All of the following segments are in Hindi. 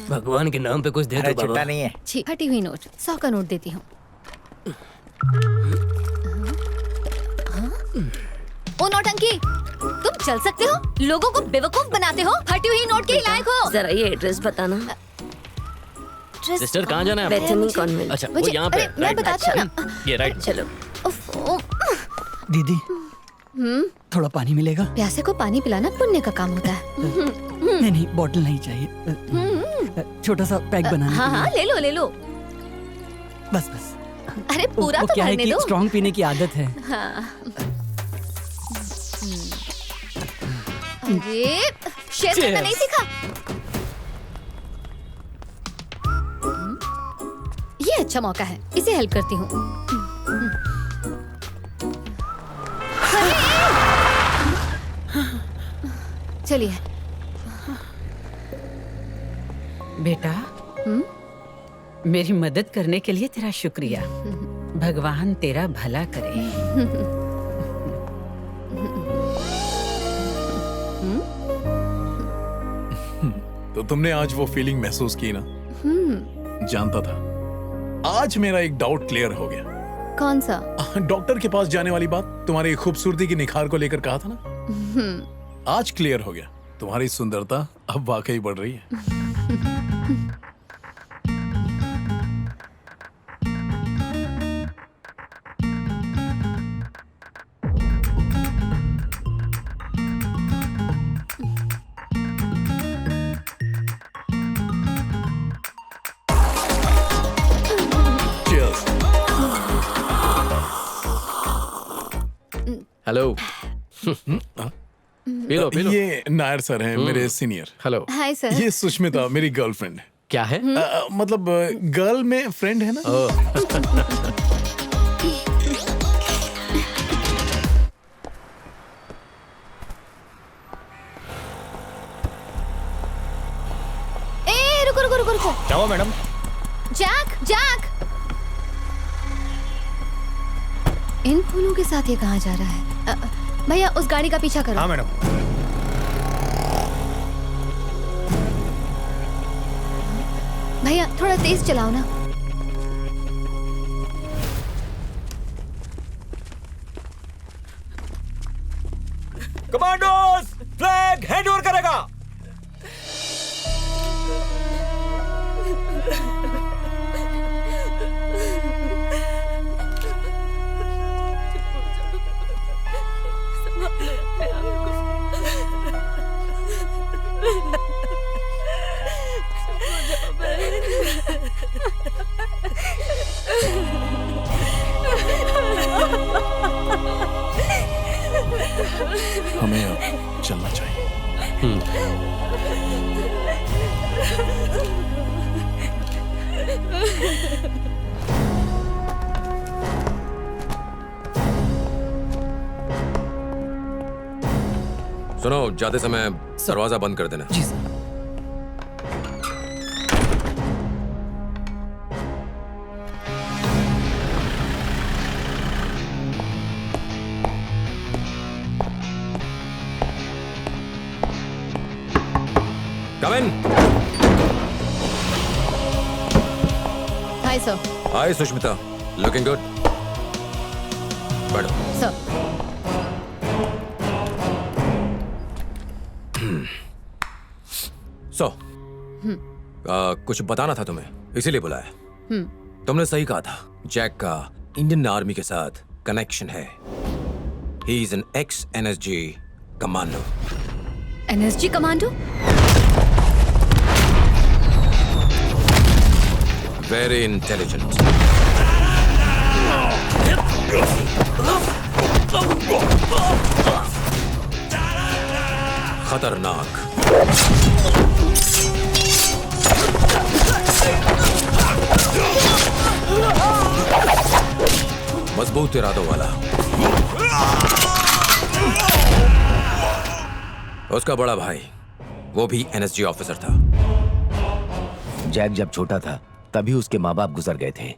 भगवान के नाम पे कुछ दे दो बाबा। छुट्टा नहीं है। छी, हटी हुई नोट, 100 का नोट देती हूँ। ओ नौटंकी, तुम चल सकते हो? लोगों को बेवकूफ बनाते हो। हटी हुई नोट के ही लायक हो। जरा ये एड्रेस बताना। सिस्टर कहाँ जाना है आपको? Bethany convent. अच्छा वो यहाँ पे। अरे, मैं बताती हूँ ना। ये राइट। चलो। दीदी थोड़ा पानी मिलेगा? प्यासे को पानी पिलाना पुण्य का काम होता है। नहीं नहीं, बॉटल नहीं चाहिए, छोटा सा पैक बनाना। हाँ हाँ, ले लो ले लो। बस बस। अरे पूरा वो तो क्या है भरने कि दो। स्ट्रॉन्ग पीने की आदत है। हाँ। अरे शेर करना नहीं सीखा? ये अच्छा मौका है, इसे हेल्प करती हूँ। चलिए। बेटा, मेरी मदद करने के लिए तेरा शुक्रिया। भगवान तेरा भला करे। तो तुमने आज वो फीलिंग महसूस की ना? जानता था। आज मेरा एक डाउट क्लियर हो गया। कौन सा? डॉक्टर के पास जाने वाली बात, तुम्हारी खूबसूरती की निखार को लेकर कहा था ना, आज क्लियर हो गया। तुम्हारी सुंदरता अब वाकई बढ़ रही है। Hello. P low P low. ये नायर सर हैं, मेरे सीनियर। हेलो। Hi sir. ये सुष्मिता मेरी गर्लफ्रेंड है। क्या है? मतलब गर्ल में फ्रेंड है ना। ए रुको रुको रुको रुको। क्या हुआ मैडम? जैक जैक, इन फूलों के साथ ये कहाँ जा रहा है? भैया उस गाड़ी का पीछा करो। हाँ मैडम। भैया थोड़ा तेज चलाओ ना। कमांडोज, फ्लैग हैंड ओवर करेगा। हमें अब चलना चाहिए। सुनो, जाते समय दरवाजा बंद कर देना। जी sir. Come in. Hi sir. Hi Sushmita, looking good. बैठो। सर कुछ बताना था तुम्हें, इसीलिए बुलाया। तुमने सही कहा था, जैक का इंडियन आर्मी के साथ कनेक्शन है। He is an x NSG commando. NSG commando? Very intelligent. खतरनाक। मजबूत इरादों वाला। उसका बड़ा भाई, वो भी एनएसजी ऑफिसर था। जैक जब छोटा था तभी उसके माँ बाप गुजर गए थे।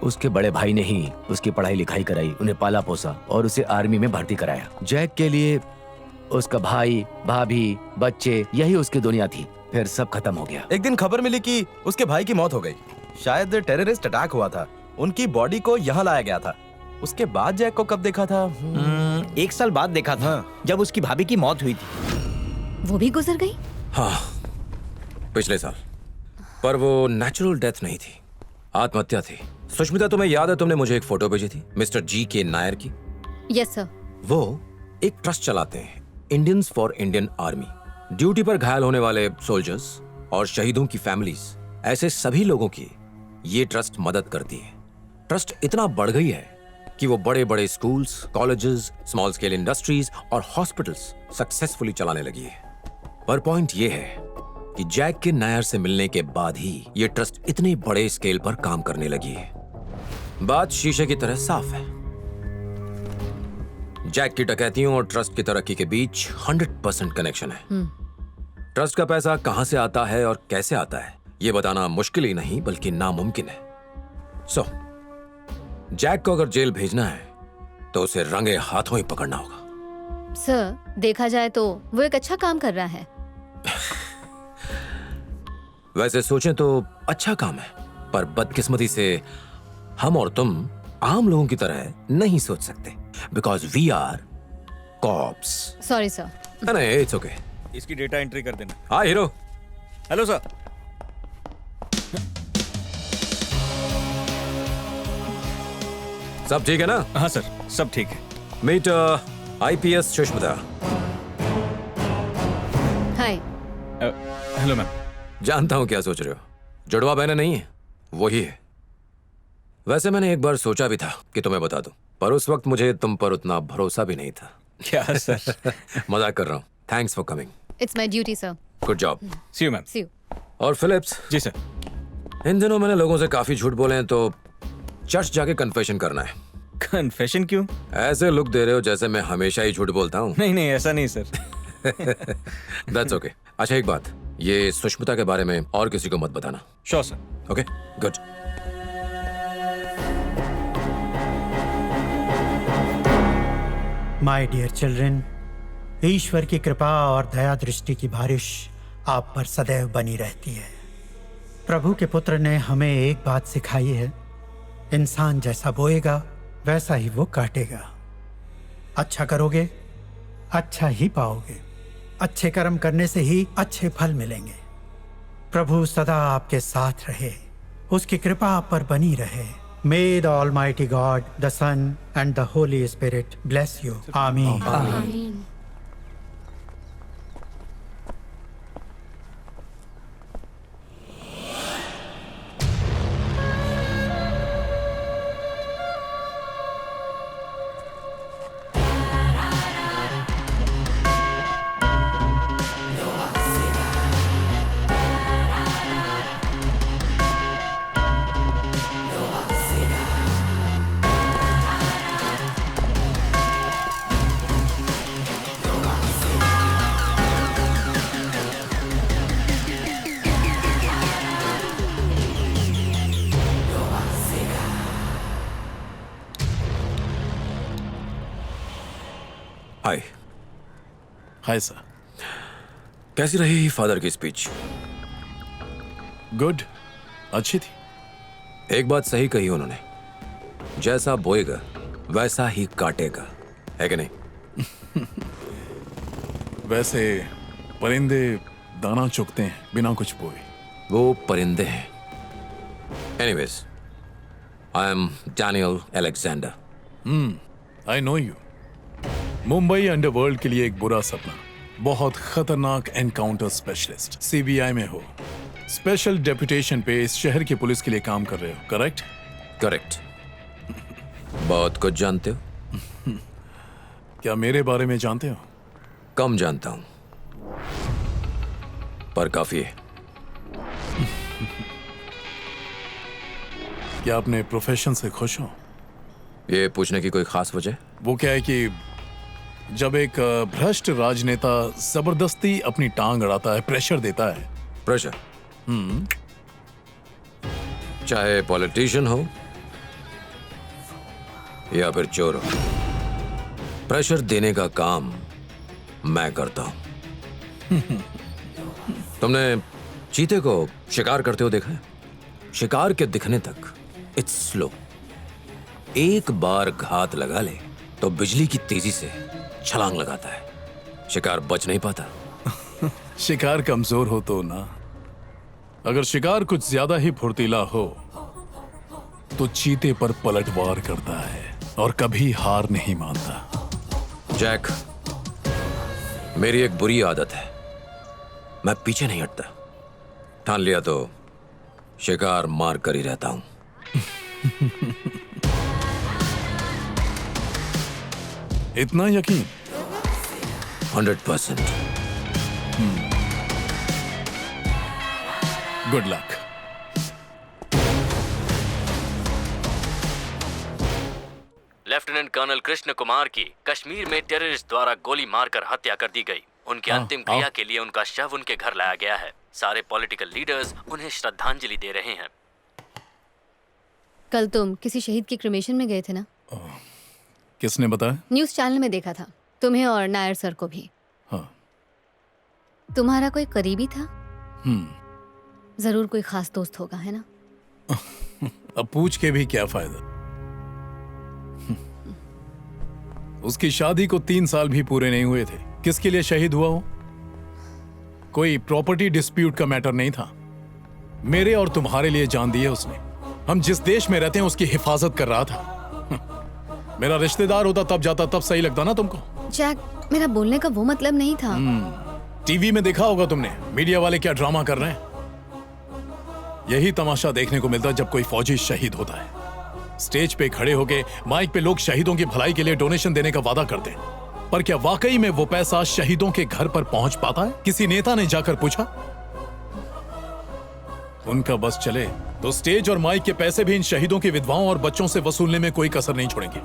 उसके बड़े भाई ने ही उसकी पढ़ाई लिखाई कराई, उन्हें पाला पोसा और उसे आर्मी में भर्ती कराया। जैक के लिए उसका भाई, भाभी, बच्चे, यही उसकी दुनिया थी। फिर सब खत्म हो गया। एक दिन खबर मिली कि उसके भाई की मौत हो गई। शायद टेररिस्ट अटैक हुआ था। उनकी बॉडी को यहाँ लाया गया था। उसके बाद जैक को कब देखा था? 1 साल बाद देखा था, जब उसकी भाभी की मौत हुई थी। वो भी गुजर गई? हाँ, पिछले साल। पर वो नेचुरल डेथ नहीं थी, आत्महत्या थी। सुष्मिता, तुम्हें याद है तुमने मुझे एक फोटो भेजी थी मिस्टर जी के नायर की? Yes sir. वो एक ट्रस्ट चलाते हैं, Indians for Indian army. Duty पर घायल होने वाले सोल्जर्स और शहीदों की फैमिलीज, ऐसे सभी लोगों की ये ट्रस्ट मदद करती है। ट्रस्ट इतना बढ़ गई है कि वो बड़े बड़े schools, colleges, small scale industries और हॉस्पिटल्स सक्सेसफुली चलाने लगी है। पर पॉइंट ये है कि जैक के नायर से मिलने के बाद ही ये ट्रस्ट इतने बड़े स्केल पर काम करने लगी है। बात शीशे की तरह साफ है। जैक की डकैतियों और ट्रस्ट की तरक्की के बीच 100% कनेक्शन है। ट्रस्ट का पैसा कहां से आता है और कैसे आता है, यह बताना मुश्किल ही नहीं बल्कि नामुमकिन है। सो जैक को अगर जेल भेजना है तो उसे रंगे हाथों ही पकड़ना होगा। सर, देखा जाए तो वो एक अच्छा काम कर रहा है। वैसे सोचें तो अच्छा काम है, पर बदकिस्मती से हम और तुम आम लोगों की तरह नहीं सोच सकते, because we are cops. Sorry sir. नहीं, इट्स ओके। इसकी डेटा एंट्री कर देना। हाँ हीरो। Hello sir. सब ठीक है ना? हाँ सर, सब ठीक है। Meet IPS Sushmita. Hi. Hello ma'am. जानता हूं क्या सोच रहे हो, जुड़वा बहने नहीं है, वही है। वैसे मैंने एक बार सोचा भी था कि तुम्हें बता दूं, पर उस वक्त मुझे तुम पर उतना भरोसा भी नहीं था। क्या सर? मजाक कर रहा हूं। Thanks for coming. It's my duty sir. Good job. See you ma'am. See you. और फिलिप्स? जी सर। इन दिनों मैंने लोगों से काफी झूठ बोले हैं, तो चर्च जाके कन्फेशन करना है। कन्फेशन क्यों? ऐसे लुक दे रहे हो जैसे मैं हमेशा ही झूठ बोलता हूँ। नहीं नहीं, ऐसा नहीं सर। That's okay. अच्छा एक बात, ये सुष्मिता के बारे में और किसी को मत बताना। Sure sir. Okay, good. My dear children, ईश्वर की कृपा और दया दृष्टि की बारिश आप पर सदैव बनी रहती है। प्रभु के पुत्र ने हमें एक बात सिखाई है, इंसान जैसा बोएगा वैसा ही वो काटेगा। अच्छा करोगे, अच्छा ही पाओगे। अच्छे कर्म करने से ही अच्छे फल मिलेंगे। प्रभु सदा आपके साथ रहे, उसकी कृपा आप पर बनी रहे। May the Almighty God, the Son, and the Holy Spirit bless you. Amen. आमीन। हाय। Hi sir. कैसी रही फादर की स्पीच? गुड, अच्छी थी। एक बात सही कही उन्होंने, जैसा बोएगा वैसा ही काटेगा, है कि नहीं? वैसे परिंदे दाना चुगते हैं बिना कुछ बोए। वो परिंदे हैं। Anyways, I am Daniel Alexander. I know you. Mumbai underworld के लिए एक बुरा सपना, बहुत खतरनाक एनकाउंटर स्पेशलिस्ट। सीबीआई में हो, स्पेशल डेपुटेशन पे इस शहर की पुलिस के लिए काम कर रहे हो, करेक्ट? करेक्ट। बहुत कुछ जानते हो। क्या मेरे बारे में जानते हो? कम जानता हूं, पर काफी है। क्या अपने प्रोफेशन से खुश हो? ये पूछने की कोई खास वजह? वो क्या है कि जब एक भ्रष्ट राजनेता जबरदस्ती अपनी टांग अड़ाता है, प्रेशर देता है। प्रेशर? चाहे पॉलिटिशियन हो या फिर चोर हो, प्रेशर देने का काम मैं करता हूं। तुमने चीते को शिकार करते हो देखा है? शिकार के दिखने तक इट्स स्लो। एक बार घात लगा ले तो बिजली की तेजी से छलांग लगाता है, शिकार बच नहीं पाता। शिकार कमजोर हो तो ना, अगर शिकार कुछ ज्यादा ही फुर्तीला हो तो चीते पर पलटवार करता है और कभी हार नहीं मानता। जैक, मेरी एक बुरी आदत है, मैं पीछे नहीं हटता। ठान लिया तो शिकार मार कर ही रहता हूं। इतना यकीन? 100%। Good luck. Lieutenant colonel Krishna Kumar की कश्मीर में टेररिस्ट द्वारा गोली मारकर हत्या कर दी गई। उनकी अंतिम क्रिया के लिए उनका शव उनके घर लाया गया है। सारे पॉलिटिकल लीडर्स उन्हें श्रद्धांजलि दे रहे हैं। कल तुम किसी शहीद के क्रिमेशन में गए थे ना? किसने बताया? न्यूज़ चैनल में देखा था, तुम्हें और नायर सर को भी। हाँ। तुम्हारा कोई करीबी था? जरूर कोई खास दोस्त होगा, है ना? अब पूछ के भी क्या फायदा? उसकी शादी को 3 साल भी पूरे नहीं हुए थे। किसके लिए शहीद हुआ हो? कोई प्रॉपर्टी डिस्प्यूट का मैटर नहीं था। मेरे और तुम्हारे लिए जान दी है उसने। हम जिस देश में रहते हैं उसकी हिफाजत कर रहा था। मेरा रिश्तेदार होता तब जाता, तब सही लगता ना तुमको? जैक, मेरा बोलने का वो मतलब नहीं था। टीवी में देखा होगा तुमने, मीडिया वाले क्या ड्रामा कर रहे हैं। यही तमाशा देखने को मिलता है जब कोई फौजी शहीद होता है। स्टेज पे खड़े होके माइक पे लोग शहीदों की भलाई के लिए डोनेशन देने का वादा करते हैं, पर क्या वाकई में वो पैसा शहीदों के घर पर पहुंच पाता है? किसी नेता ने जाकर पूछा? उनका बस चले तो स्टेज और माइक के पैसे भी इन शहीदों की विधवाओं और बच्चों से वसूलने में कोई कसर नहीं छोड़ेंगे।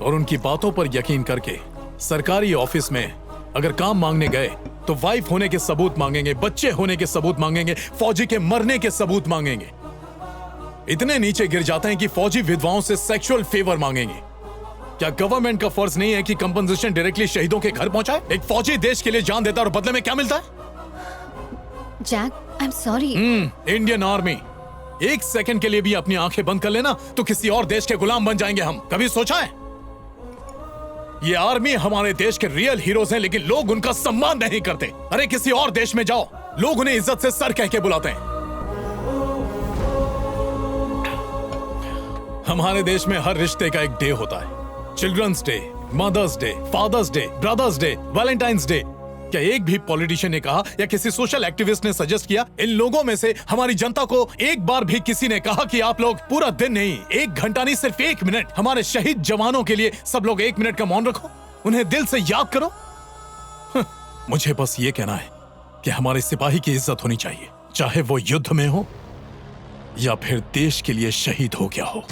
और उनकी बातों पर यकीन करके सरकारी ऑफिस में अगर काम मांगने गए तो वाइफ होने के सबूत मांगेंगे, बच्चे होने के सबूत मांगेंगे, फौजी के मरने के सबूत मांगेंगे। इतने नीचे गिर जाते हैं कि फौजी विधवाओं से सेक्सुअल फेवर मांगेंगे। क्या गवर्नमेंट का फर्ज नहीं है कि कंपनसेशन डायरेक्टली शहीदों के घर पहुंचाए? एक फौजी देश के लिए जान देता है और बदले में क्या मिलता है? Jack, I am sorry. Indian army, एक सेकंड के लिए भी अपनी आंखें बंद कर लेना तो किसी और देश के गुलाम बन जाएंगे हम। कभी सोचा है? ये आर्मी हमारे देश के रियल हीरोज हैं, लेकिन लोग उनका सम्मान नहीं करते। अरे किसी और देश में जाओ, लोग उन्हें इज्जत से सर कह के बुलाते हैं। हमारे देश में हर रिश्ते का एक डे होता है। Children's day, mother's day, father's day, brother's day, valentine's day. क्या एक भी पॉलिटिशियन ने कहा या किसी सोशल एक्टिविस्ट ने सजेस्ट किया, इन लोगों में से हमारी जनता को एक बार भी किसी ने कहा कि आप लोग पूरा दिन नहीं, 1 घंटा नहीं, सिर्फ 1 मिनट हमारे शहीद जवानों के लिए सब लोग 1 मिनट का मौन रखो, उन्हें दिल से याद करो? मुझे बस ये कहना है कि हमारे सिपाही की इज्जत होनी चाहिए, चाहे वो युद्ध में हो या फिर देश के लिए शहीद हो गया हो।